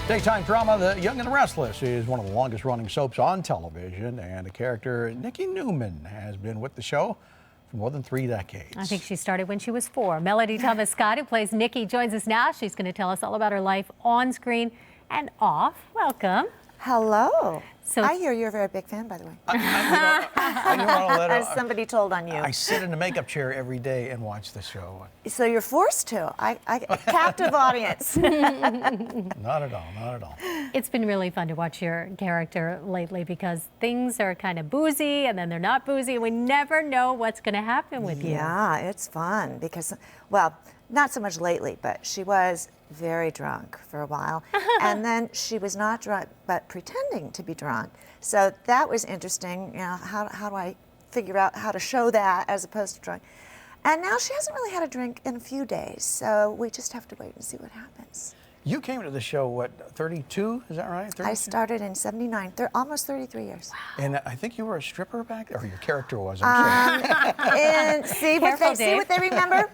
Daytime drama The Young and the Restless is one of the longest running soaps on television, and the character Nikki Newman has been with the show for more than 3 decades. I think she started when she was 4. Melody Thomas Scott, who plays Nikki, joins us now. She's going to tell us all about her life on screen and off. Welcome. Hello. So I hear you're a very big fan, by the way. I didn't want to let As somebody told on you. I sit in the makeup chair every day and watch the show. So you're forced to. Captive audience. Not at all, not at all. it's been really fun to watch your character lately because things are kind of boozy and then they're not boozy, and we never know what's going to happen with you. Yeah, it's fun because, well, not so much lately, but she was very drunk for a while. And then she was not drunk, but pretending to be drunk. So that was interesting. You know, how do I figure out how to show that as opposed to drunk? And now she hasn't really had a drink in a few days, so we just have to wait and see what happens. You came to the show, what, 32? Is that right? 32? I started in '79, almost 33 years. Wow. And I think you were a stripper back there, or your character was, I'm sorry. And see what they remember?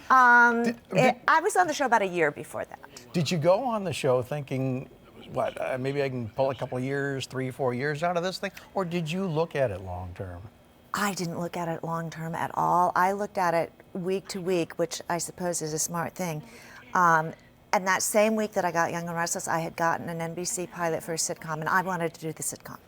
I was on the show about a year before that. Did you go on the show thinking, what, maybe I can pull a couple of years, 3, 4 years out of this thing? Or did you look at it long term? I didn't look at it long term at all. I looked at it week to week, which I suppose is a smart thing. And that same week that I got Young and Restless, I had gotten an NBC pilot for a sitcom, and I wanted to do the sitcom.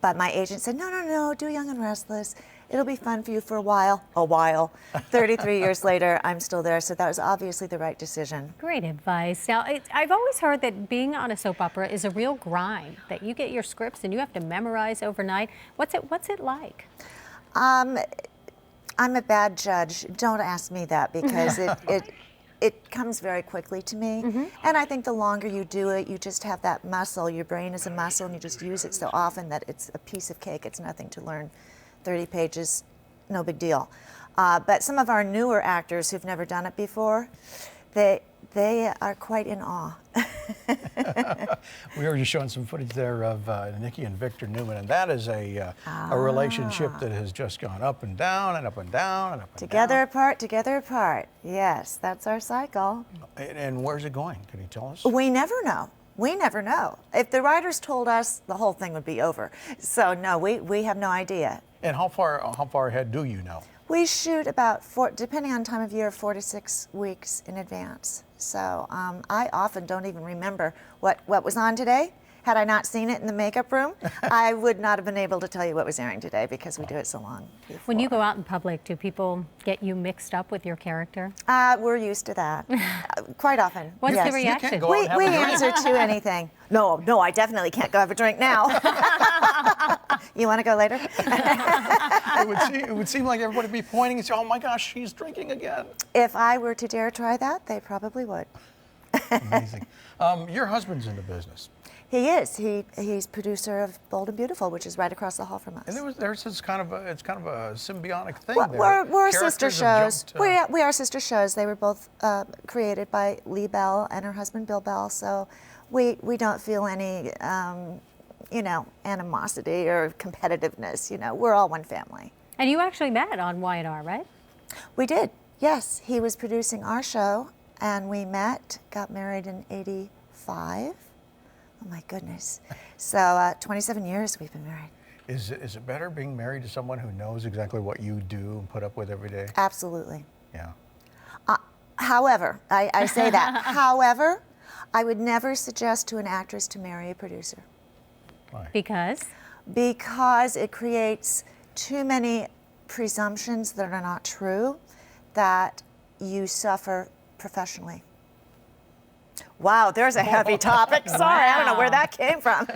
But my agent said, no, do Young and Restless. It'll be fun for you for a while. 33 years later, I'm still there, so that was obviously the right decision. Great advice. Now, I've always heard that being on a soap opera is a real grind, that you get your scripts and you have to memorize overnight. What's it like? I'm a bad judge. Don't ask me that because it comes very quickly to me. Mm-hmm. And I think the longer you do it, you just have that muscle. Your brain is a muscle and you just use it so often that it's a piece of cake. It's nothing to learn. 30 pages, no big deal. But some of our newer actors who've never done it before, they are quite in awe. We were just showing some footage there of Nikki and Victor Newman, and that is a relationship that has just gone up and down and up and down and up and together down. apart, together apart. Yes, that's our cycle. And where's it going? Can you tell us? We never know. We never know. If the writers told us, the whole thing would be over. So no, we have no idea. And how far ahead do you know? We shoot about depending on time of year, 4 to 6 weeks in advance. So I often don't even remember what was on today. Had I not seen it in the makeup room, I would not have been able to tell you what was airing today because we do it so long before. When you go out in public, do people get you mixed up with your character? We're used to that. Quite often. What's yes. the reaction? We answer to anything. No, I definitely can't go have a drink now. You want to go later? It would seem like everybody would be pointing and say, oh my gosh, she's drinking again. If I were to dare try that, they probably would. Amazing. Your husband's in the business. He is. He's producer of Bold and Beautiful, which is right across the hall from us. And there's this kind of a symbiotic thing well, there. We're sister shows. We are sister shows. They were both created by Lee Bell and her husband Bill Bell. So we don't feel any animosity or competitiveness. We're all one family. And you actually met on Y&R, right? We did. Yes, he was producing our show, and we met. Got married in '85. Oh my goodness. So 27 years we've been married. Is it better being married to someone who knows exactly what you do and put up with every day? Absolutely. Yeah. However, I say that. However, I would never suggest to an actress to marry a producer. Why? Because? Because it creates too many presumptions that are not true, that you suffer professionally. Wow, there's a heavy topic. Sorry, wow. I don't know where that came from.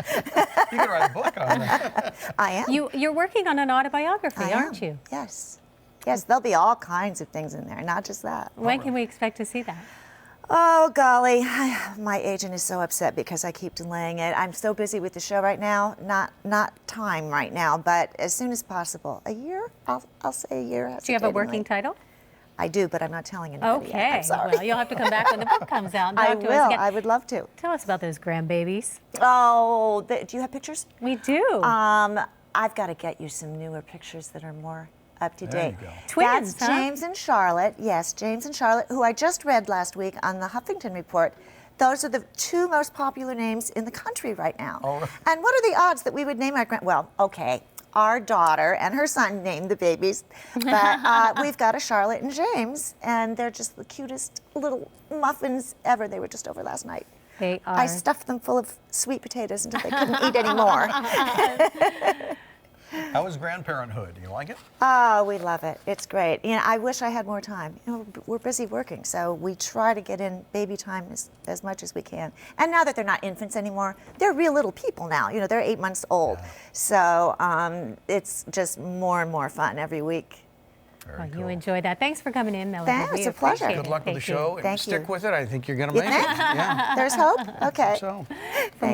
You can write a book on that. I am. You're working on an autobiography, aren't you? Yes. Yes, there'll be all kinds of things in there, not just that. When can we expect to see that? Oh, golly. My agent is so upset because I keep delaying it. I'm so busy with the show right now. Not time right now, but as soon as possible. A year? I'll say a year. Do you have a working title? I do, but I'm not telling anybody yet. I'm sorry. Well, you'll have to come back when the book comes out and talk to us again. I would love to. Tell us about those grandbabies. Oh, do you have pictures? We do. I've got to get you some newer pictures that are more up to date. There you go. Twins, That's James and Charlotte. Yes, James and Charlotte, who I just read last week on the Huffington Report. Those are the two most popular names in the country right now. Oh, really? And what are the odds that we would name our well, okay, our daughter and her son named the babies, but we've got a Charlotte and James, and they're just the cutest little muffins ever. They were just over last night. They are. I stuffed them full of sweet potatoes until they couldn't eat anymore. How is grandparenthood? Do you like it? Oh, we love it. It's great. You know, I wish I had more time. You know, we're busy working, so we try to get in baby time as much as we can. And now that they're not infants anymore, they're real little people now. You know, they're 8 months old. Yeah. So it's just more and more fun every week. Very Well, cool. you enjoy that. Thanks for coming in, Melody. Thanks, We it's a pleasure. appreciate Good it. luck with the Thank you. show. Thank Stick you. with it. I think you're going to You make think? it. Yeah. There's hope? Okay. So. For more